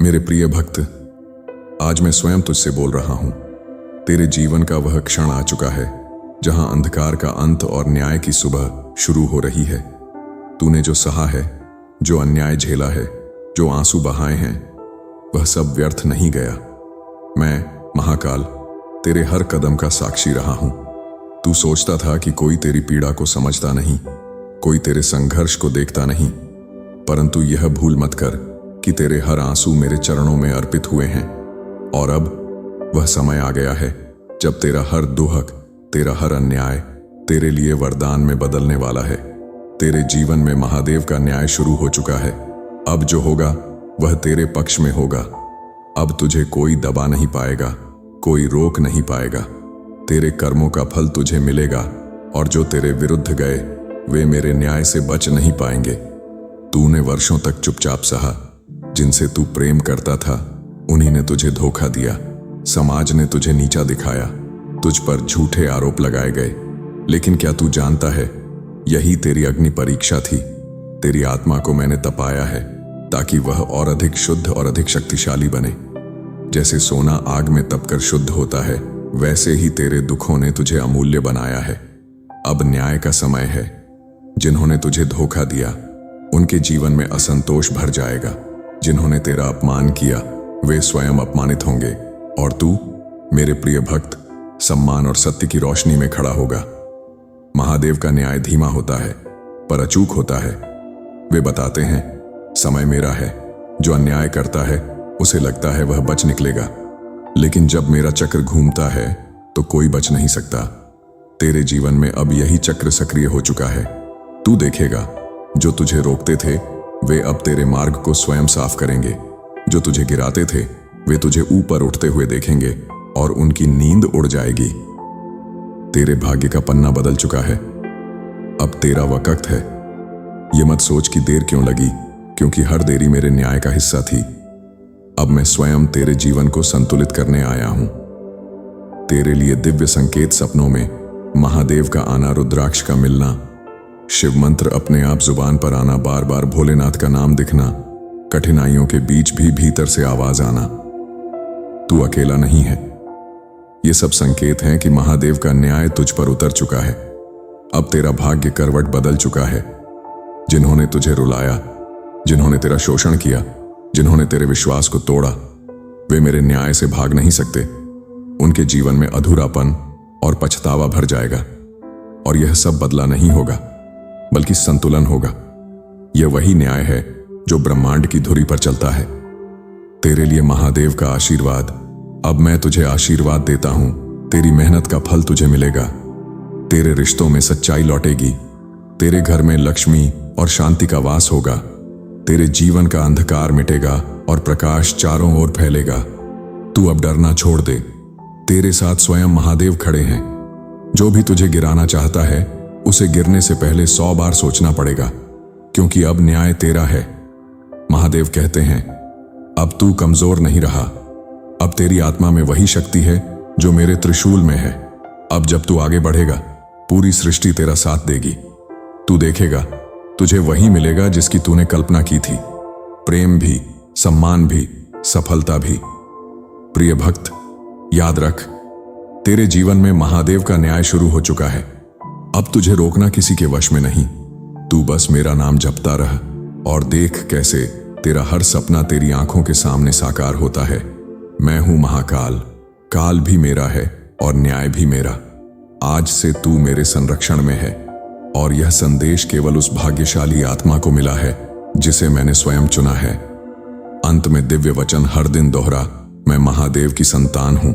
मेरे प्रिय भक्त, आज मैं स्वयं तुझसे बोल रहा हूं। तेरे जीवन का वह क्षण आ चुका है जहां अंधकार का अंत और न्याय की सुबह शुरू हो रही है। तूने जो सहा है, जो अन्याय झेला है, जो आंसू बहाए हैं, वह सब व्यर्थ नहीं गया। मैं महाकाल तेरे हर कदम का साक्षी रहा हूं। तू सोचता था कि कोई तेरी पीड़ा को समझता नहीं, कोई तेरे संघर्ष को देखता नहीं, परंतु यह भूल मत कर कि तेरे हर आंसू मेरे चरणों में अर्पित हुए हैं। और अब वह समय आ गया है जब तेरा हर दुहक, तेरा हर अन्याय तेरे लिए वरदान में बदलने वाला है। तेरे जीवन में महादेव का न्याय शुरू हो चुका है। अब जो होगा वह तेरे पक्ष में होगा। अब तुझे कोई दबा नहीं पाएगा, कोई रोक नहीं पाएगा। तेरे कर्मों का फल तुझे मिलेगा और जो तेरे विरुद्ध गए वे मेरे न्याय से बच नहीं पाएंगे। तूने वर्षों तक चुपचाप सहा। जिनसे तू प्रेम करता था उन्हीं ने तुझे धोखा दिया। समाज ने तुझे नीचा दिखाया, तुझ पर झूठे आरोप लगाए गए। लेकिन क्या तू जानता है, यही तेरी अग्नि परीक्षा थी। तेरी आत्मा को मैंने तपाया है ताकि वह और अधिक शुद्ध और अधिक शक्तिशाली बने। जैसे सोना आग में तपकर शुद्ध होता है, वैसे ही तेरे दुखों ने तुझे अमूल्य बनाया है। अब न्याय का समय है। जिन्होंने तुझे धोखा दिया उनके जीवन में असंतोष भर जाएगा। जिन्होंने तेरा अपमान किया वे स्वयं अपमानित होंगे और तू, मेरे प्रिय भक्त, सम्मान और सत्य की रोशनी में खड़ा होगा। महादेव का न्याय धीमा होता है पर अचूक होता है। वे बताते हैं समय मेरा है। जो अन्याय करता है उसे लगता है वह बच निकलेगा, लेकिन जब मेरा चक्र घूमता है तो कोई बच नहीं सकता। तेरे जीवन में अब यही चक्र सक्रिय हो चुका है। तू देखेगा जो तुझे रोकते थे वे अब तेरे मार्ग को स्वयं साफ करेंगे। जो तुझे गिराते थे वे तुझे ऊपर उठते हुए देखेंगे और उनकी नींद उड़ जाएगी। तेरे भाग्य का पन्ना बदल चुका है। अब तेरा वक्त है। ये मत सोच कि देर क्यों लगी, क्योंकि हर देरी मेरे न्याय का हिस्सा थी। अब मैं स्वयं तेरे जीवन को संतुलित करने आया हूं। तेरे लिए दिव्य संकेत सपनों में, महादेव का आना, रुद्राक्ष का मिलना, शिव मंत्र अपने आप जुबान पर आना, बार बार भोलेनाथ का नाम दिखना, कठिनाइयों के बीच भी भीतर से आवाज आना। तू अकेला नहीं है। ये सब संकेत हैं कि महादेव का न्याय तुझ पर उतर चुका है। अब तेरा भाग्य करवट बदल चुका है। जिन्होंने तुझे रुलाया, जिन्होंने तेरा शोषण किया, जिन्होंने तेरे विश्वास को तोड़ा, वे मेरे न्याय से भाग नहीं सकते। उनके जीवन में अधूरापन और पछतावा भर जाएगा। और यह सब बदला नहीं होगा, बल्कि संतुलन होगा। यह वही न्याय है जो ब्रह्मांड की धुरी पर चलता है। तेरे लिए महादेव का आशीर्वाद। अब मैं तुझे आशीर्वाद देता हूं। तेरी मेहनत का फल तुझे मिलेगा। तेरे रिश्तों में सच्चाई लौटेगी। तेरे घर में लक्ष्मी और शांति का वास होगा। तेरे जीवन का अंधकार मिटेगा और प्रकाश चारों ओर फैलेगा। तू अब डरना छोड़ दे। तेरे साथ स्वयं महादेव खड़े हैं। जो भी तुझे गिराना चाहता है उसे गिरने से पहले 100 बार सोचना पड़ेगा, क्योंकि अब न्याय तेरा है। महादेव कहते हैं, अब तू कमजोर नहीं रहा। अब तेरी आत्मा में वही शक्ति है जो मेरे त्रिशूल में है। अब जब तू आगे बढ़ेगा पूरी सृष्टि तेरा साथ देगी। तू देखेगा तुझे वही मिलेगा जिसकी तूने कल्पना की थी। प्रेम भी, सम्मान भी, सफलता भी। प्रिय भक्त, याद रख, तेरे जीवन में महादेव का न्याय शुरू हो चुका है। अब तुझे रोकना किसी के वश में नहीं। तू बस मेरा नाम जपता रह और देख कैसे तेरा हर सपना तेरी आंखों के सामने साकार होता है। मैं हूं महाकाल। काल भी मेरा है और न्याय भी मेरा। आज से तू मेरे संरक्षण में है और यह संदेश केवल उस भाग्यशाली आत्मा को मिला है जिसे मैंने स्वयं चुना है। अंत में दिव्य वचन हर दिन दोहरा, मैं महादेव की संतान हूं।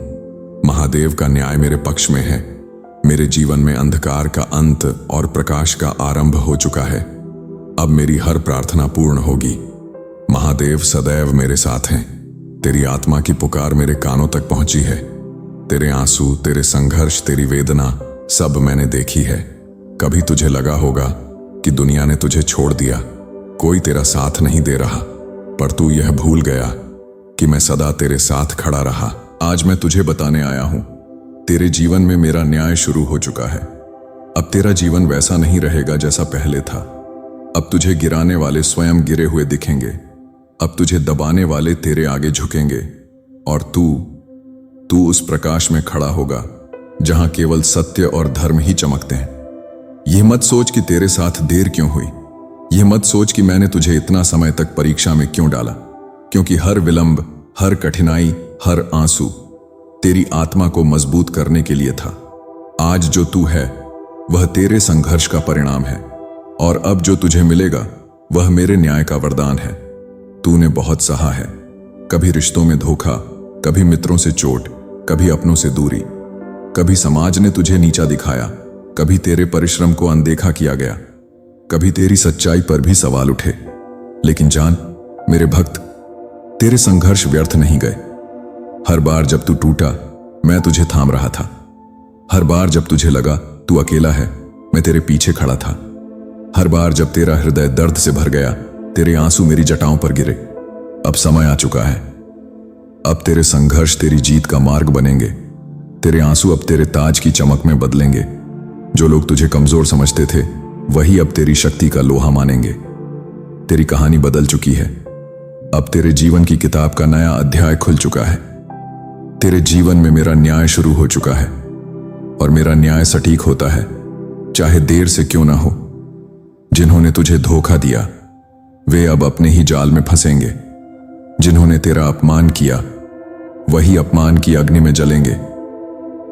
महादेव का न्याय मेरे पक्ष में है। मेरे जीवन में अंधकार का अंत और प्रकाश का आरंभ हो चुका है। अब मेरी हर प्रार्थना पूर्ण होगी। महादेव सदैव मेरे साथ हैं। तेरी आत्मा की पुकार मेरे कानों तक पहुंची है। तेरे आंसू, तेरे संघर्ष, तेरी वेदना सब मैंने देखी है। कभी तुझे लगा होगा कि दुनिया ने तुझे छोड़ दिया, कोई तेरा साथ नहीं दे रहा, पर तू यह भूल गया कि मैं सदा तेरे साथ खड़ा रहा। आज मैं तुझे बताने आया हूं, तेरे जीवन में मेरा न्याय शुरू हो चुका है। अब तेरा जीवन वैसा नहीं रहेगा जैसा पहले था। अब तुझे गिराने वाले स्वयं गिरे हुए दिखेंगे। अब तुझे दबाने वाले तेरे आगे झुकेंगे और तू उस प्रकाश में खड़ा होगा जहां केवल सत्य और धर्म ही चमकते हैं। यह मत सोच कि तेरे साथ देर क्यों हुई। यह मत सोच कि मैंने तुझे इतना समय तक परीक्षा में क्यों डाला, क्योंकि हर विलंब, हर कठिनाई, हर आंसू तेरी आत्मा को मजबूत करने के लिए था। आज जो तू है वह तेरे संघर्ष का परिणाम है, और अब जो तुझे मिलेगा वह मेरे न्याय का वरदान है। तूने बहुत सहा है, कभी रिश्तों में धोखा, कभी मित्रों से चोट, कभी अपनों से दूरी, कभी समाज ने तुझे नीचा दिखाया, कभी तेरे परिश्रम को अनदेखा किया गया, कभी तेरी सच्चाई पर भी सवाल उठे। लेकिन जान मेरे भक्त, तेरे संघर्ष व्यर्थ नहीं गए। हर बार जब तू टूटा मैं तुझे थाम रहा था। हर बार जब तुझे लगा तू अकेला है, मैं तेरे पीछे खड़ा था। हर बार जब तेरा हृदय दर्द से भर गया, तेरे आंसू मेरी जटाओं पर गिरे। अब समय आ चुका है। अब तेरे संघर्ष तेरी जीत का मार्ग बनेंगे। तेरे आंसू अब तेरे ताज की चमक में बदलेंगे। जो लोग तुझे कमजोर समझते थे वही अब तेरी शक्ति का लोहा मानेंगे। तेरी कहानी बदल चुकी है। अब तेरे जीवन की किताब का नया अध्याय खुल चुका है। तेरे जीवन में मेरा न्याय शुरू हो चुका है, और मेरा न्याय सटीक होता है, चाहे देर से क्यों ना हो। जिन्होंने तुझे धोखा दिया वे अब अपने ही जाल में फंसेंगे। जिन्होंने तेरा अपमान किया वही अपमान की अग्नि में जलेंगे,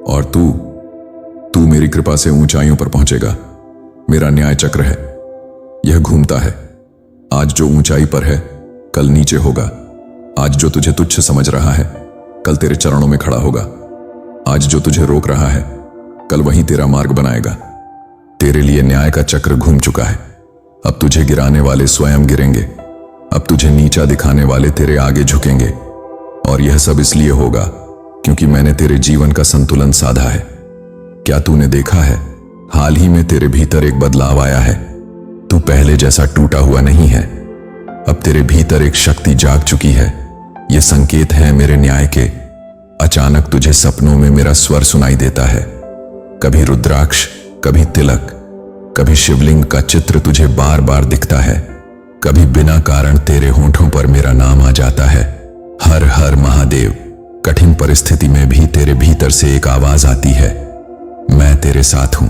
और तू मेरी कृपा से ऊंचाइयों पर पहुंचेगा। मेरा न्याय चक्र है, यह घूमता है। आज जो ऊंचाई पर है कल नीचे होगा। आज जो तुझे तुच्छ समझ रहा है कल तेरे चरणों में खड़ा होगा। आज जो तुझे रोक रहा है कल वही तेरा मार्ग बनाएगा। तेरे लिए न्याय का चक्र घूम चुका है। अब तुझे गिराने वाले स्वयं गिरेंगे। अब तुझे नीचा दिखाने वाले तेरे आगे झुकेंगे, और यह सब इसलिए होगा क्योंकि मैंने तेरे जीवन का संतुलन साधा है। क्या तूने देखा है, हाल ही में तेरे भीतर एक बदलाव आया है। तू पहले जैसा टूटा हुआ नहीं है। अब तेरे भीतर एक शक्ति जाग चुकी है। ये संकेत है मेरे न्याय के। अचानक तुझे सपनों में मेरा स्वर सुनाई देता है। कभी रुद्राक्ष, कभी तिलक, कभी शिवलिंग का चित्र तुझे बार बार दिखता है। कभी बिना कारण तेरे होंठों पर मेरा नाम आ जाता है, हर हर महादेव। कठिन परिस्थिति में भी तेरे भीतर से एक आवाज आती है, मैं तेरे साथ हूं।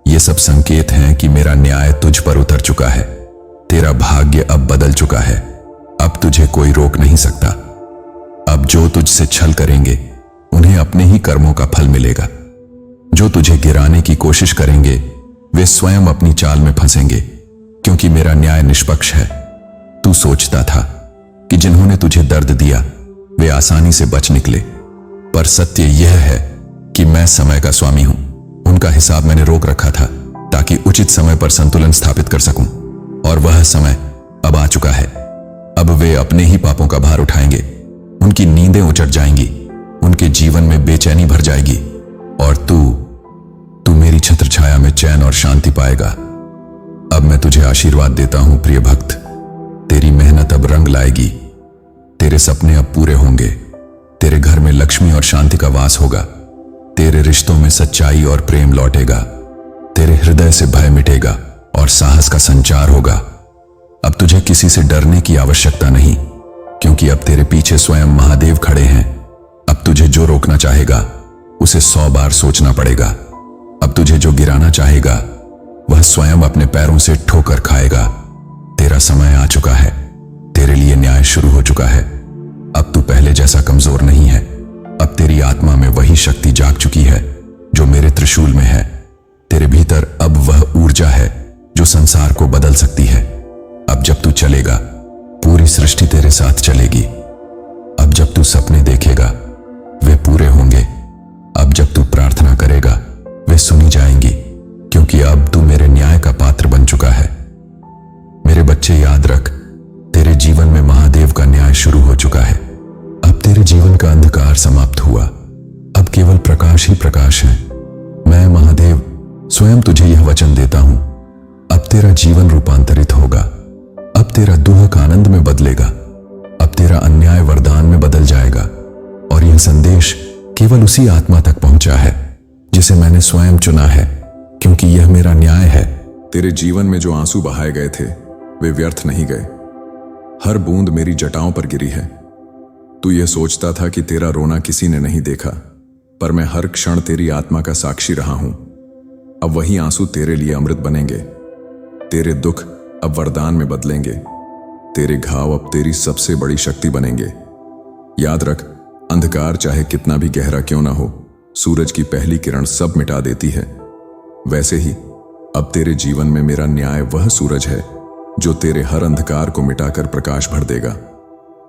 ये सब संकेत हैं कि मेरा न्याय तुझ पर उतर चुका है। तेरा भाग्य अब बदल चुका है। अब तुझे कोई रोक नहीं सकता। अब जो तुझसे छल करेंगे उन्हें अपने ही कर्मों का फल मिलेगा। जो तुझे गिराने की कोशिश करेंगे वे स्वयं अपनी चाल में फंसेंगे, क्योंकि मेरा न्याय निष्पक्ष है। तू सोचता था कि जिन्होंने तुझे दर्द दिया वे आसानी से बच निकले, पर सत्य यह है कि मैं समय का स्वामी हूं। उनका हिसाब मैंने रोक रखा था ताकि उचित समय पर संतुलन स्थापित कर सकूं, और वह समय अब आ चुका है। अब वे अपने ही पापों का भार उठाएंगे। उनकी नींदें उचट जाएंगी, उनके जीवन में बेचैनी भर जाएगी, और तू मेरी छत्र छाया में चैन और शांति पाएगा। अब मैं तुझे आशीर्वाद देता हूं प्रिय भक्त। तेरी मेहनत अब रंग लाएगी। तेरे सपने अब पूरे होंगे। तेरे घर में लक्ष्मी और शांति का वास होगा। तेरे रिश्तों में सच्चाई और प्रेम लौटेगा। तेरे हृदय से भय मिटेगा और साहस का संचार होगा। अब तुझे किसी से डरने की आवश्यकता नहीं, क्योंकि अब तेरे पीछे स्वयं महादेव खड़े हैं। अब तुझे जो रोकना चाहेगा उसे 100 बार सोचना पड़ेगा। अब तुझे जो गिराना चाहेगा वह स्वयं अपने पैरों से ठोकर खाएगा। तेरा समय आ चुका है। तेरे लिए न्याय शुरू हो चुका है। अब तू पहले जैसा कमजोर नहीं है। अब तेरी आत्मा में वही शक्ति जाग चुकी है जो मेरे त्रिशूल में है। तेरे भीतर अब वह ऊर्जा है जो संसार को बदल सकती है। अब जब तू चलेगा पूरी सृष्टि तेरे साथ चलेगी। अब जब तू सपने देखेगा वे पूरे होंगे। अब जब तू प्रार्थना करेगा वे सुनी जाएंगी, क्योंकि अब तू मेरे न्याय का पात्र बन चुका है। मेरे बच्चे याद रख, तेरे जीवन में महादेव का न्याय शुरू हो चुका है। अब तेरे जीवन का अंधकार समाप्त हुआ। अब केवल प्रकाश ही प्रकाश है। मैं महादेव स्वयं तुझे यह वचन देता हूं, अब तेरा जीवन रूपांतरित होगा। अब तेरा दुख आनंद में बदलेगा। अब तेरा अन्याय वरदान में बदल जाएगा। और यह संदेश केवल उसी आत्मा तक पहुंचा है जिसे मैंने स्वयं चुना है, क्योंकि यह मेरा न्याय है। तेरे जीवन में जो आंसू बहाए गए थे वे व्यर्थ नहीं गए। हर बूंद मेरी जटाओं पर गिरी है। तू यह सोचता था कि तेरा रोना किसी ने नहीं देखा, पर मैं हर क्षण तेरी आत्मा का साक्षी रहा हूं। अब वही आंसू तेरे लिए अमृत बनेंगे। तेरे दुख अब वरदान में बदलेंगे। तेरे घाव अब तेरी सबसे बड़ी शक्ति बनेंगे। याद रख, अंधकार चाहे कितना भी गहरा क्यों ना हो, सूरज की पहली किरण सब मिटा देती है। वैसे ही अब तेरे जीवन में मेरा न्याय वह सूरज है जो तेरे हर अंधकार को मिटाकर प्रकाश भर देगा।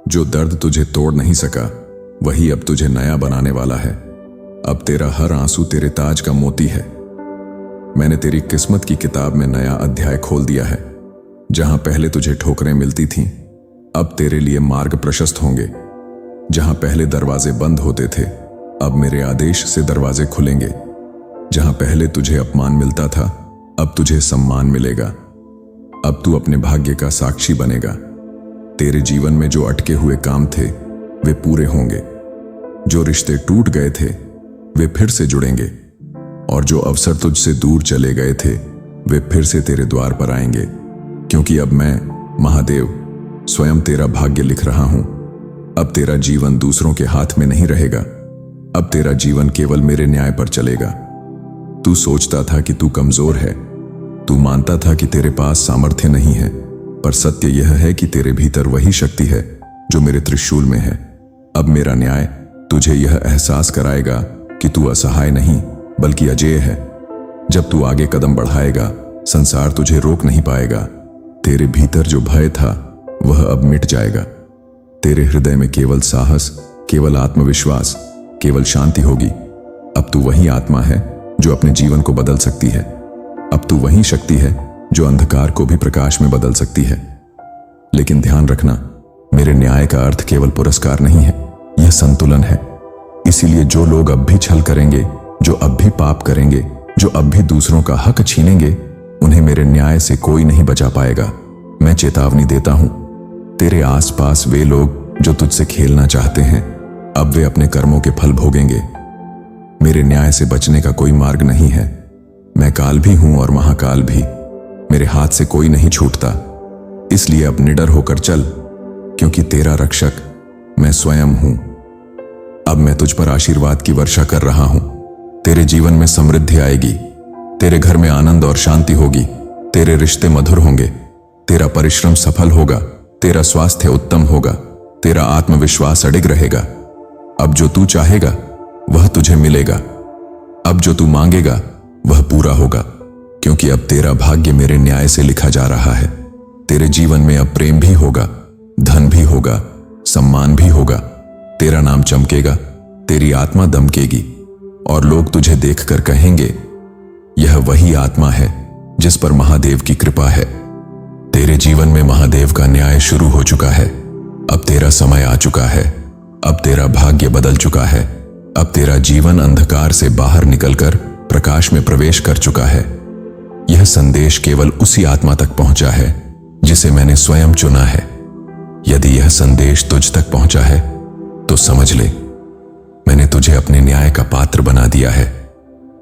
जो दर्द तुझे तोड़ नहीं सका, वही अब तुझे नया बनाने वाला है। अब तेरा हर आंसू तेरे ताज का मोती है। मैंने तेरी किस्मत की किताब में नया अध्याय खोल दिया है। जहां पहले तुझे ठोकरें मिलती थीं, अब तेरे लिए मार्ग प्रशस्त होंगे। जहां पहले दरवाजे बंद होते थे, अब मेरे आदेश से दरवाजे खुलेंगे। जहां पहले तुझे अपमान मिलता था, अब तुझे सम्मान मिलेगा। अब तू अपने भाग्य का साक्षी बनेगा। तेरे जीवन में जो अटके हुए काम थे, वे पूरे होंगे। जो रिश्ते टूट गए थे, वे फिर से जुड़ेंगे। और जो अवसर तुझसे दूर चले गए थे, वे फिर से तेरे द्वार पर आएंगे। क्योंकि अब मैं, महादेव, स्वयं तेरा भाग्य लिख रहा हूं। अब तेरा जीवन दूसरों के हाथ में नहीं रहेगा। अब तेरा जीवन केवल मेरे न्याय पर चलेगा। तू सोचता था कि तू कमजोर है। तू मानता था कि तेरे पास सामर्थ्य नहीं है, पर सत्य यह है कि तेरे भीतर वही शक्ति है जो मेरे त्रिशूल में है। अब मेरा न्याय तुझे यह एहसास कराएगा कि तू असहाय नहीं, बल्कि अजेय है। जब तू आगे कदम बढ़ाएगा, संसार तुझे रोक नहीं पाएगा। तेरे भीतर जो भय था, वह अब मिट जाएगा। तेरे हृदय में केवल साहस, केवल आत्मविश्वास, केवल शांति होगी। अब तू वही आत्मा है जो अपने जीवन को बदल सकती है। अब तू वही शक्ति है जो अंधकार को भी प्रकाश में बदल सकती है। लेकिन ध्यान रखना, मेरे न्याय का अर्थ केवल पुरस्कार नहीं है, यह संतुलन है। इसीलिए जो लोग अब भी छल करेंगे, जो अब भी पाप करेंगे, जो अब भी दूसरों का हक छीनेंगे, उन्हें मेरे न्याय से कोई नहीं बचा पाएगा। मैं चेतावनी देता हूं, तेरे आसपास वे लोग जो तुझसे खेलना चाहते हैं, अब वे अपने कर्मों के फल भोगेंगे। मेरे न्याय से बचने का कोई मार्ग नहीं है। मैं काल भी हूं और महाकाल भी। मेरे हाथ से कोई नहीं छूटता। इसलिए अब निडर होकर चल, क्योंकि तेरा रक्षक मैं स्वयं हूं। अब मैं तुझ पर आशीर्वाद की वर्षा कर रहा हूं। तेरे जीवन में समृद्धि आएगी। तेरे घर में आनंद और शांति होगी। तेरे रिश्ते मधुर होंगे। तेरा परिश्रम सफल होगा। तेरा स्वास्थ्य उत्तम होगा। तेरा आत्मविश्वास अडिग रहेगा। अब जो तू चाहेगा वह तुझे मिलेगा। अब जो तू मांगेगा वह पूरा होगा, क्योंकि अब तेरा भाग्य मेरे न्याय से लिखा जा रहा है। तेरे जीवन में अब प्रेम भी होगा, धन भी होगा, सम्मान भी होगा। तेरा नाम चमकेगा, तेरी आत्मा दमकेगी, और लोग तुझे देखकर कहेंगे, यह वही आत्मा है जिस पर महादेव की कृपा है। तेरे जीवन में महादेव का न्याय शुरू हो चुका है। अब तेरा समय आ चुका है। अब तेरा भाग्य बदल चुका है। अब तेरा जीवन अंधकार से बाहर निकलकर प्रकाश में प्रवेश कर चुका है। यह संदेश केवल उसी आत्मा तक पहुंचा है जिसे मैंने स्वयं चुना है। यदि यह संदेश तुझ तक पहुंचा है तो समझ ले, मैंने तुझे अपने न्याय का पात्र बना दिया है।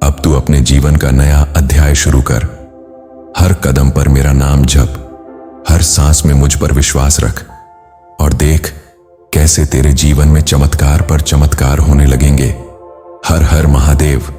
अब तू अपने जीवन का नया अध्याय शुरू कर। हर कदम पर मेरा नाम जप, हर सांस में मुझ पर विश्वास रख, और देख कैसे तेरे जीवन में चमत्कार पर चमत्कार होने लगेंगे। हर हर महादेव।